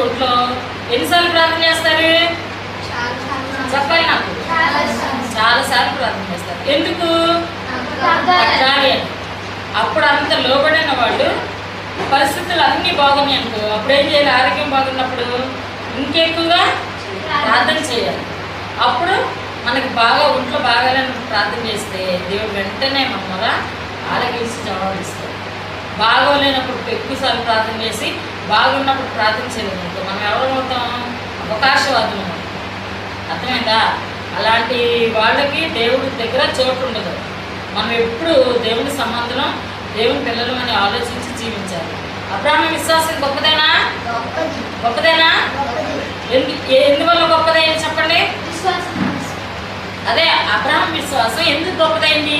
ఒంట్లో ఎన్నిసార్లు ప్రార్థన చేస్తారు? చెప్పాలి నాకు. చాలా సార్లు ప్రార్థన చేస్తారు. ఎందుకు? అట్లాగే అప్పుడు అంత లోబడిన వాళ్ళు పరిస్థితులు అన్నీ బాగున్నాయి అనుకో, అప్పుడు ఏం చేయాలి? ఆరోగ్యం బాగున్నప్పుడు ఇంకెక్కువగా ప్రార్థన చేయాలి. అప్పుడు మనకి బాగా ఒంట్లో బాగాలేనప్పుడు ప్రార్థన చేస్తే దేవుడు వెంటనే మమ్మల్ని ఆలకించి జవాబిస్తాడు. బాగోలేనప్పుడు ఎక్కువసార్లు ప్రార్థన చేసి బాగున్నప్పుడు ప్రార్థన చేయలేదనుకో మనం ఎవరవుతాం? అవకాశవాదులు. అర్థమైందా? అలాంటి వాళ్ళకి దేవుడి దగ్గర చోటు ఉండదు. మనం ఎప్పుడు దేవుని సంబంధం, దేవుని పిల్లలు అని ఆలోచించి జీవించాలి. అబ్రాహాము విశ్వాసం గొప్పదేనా? గొప్పదేనా? ఎందువల్ల గొప్పదైంది చెప్పండి? అదే అబ్రాహాము విశ్వాసం ఎందుకు గొప్పదైంది?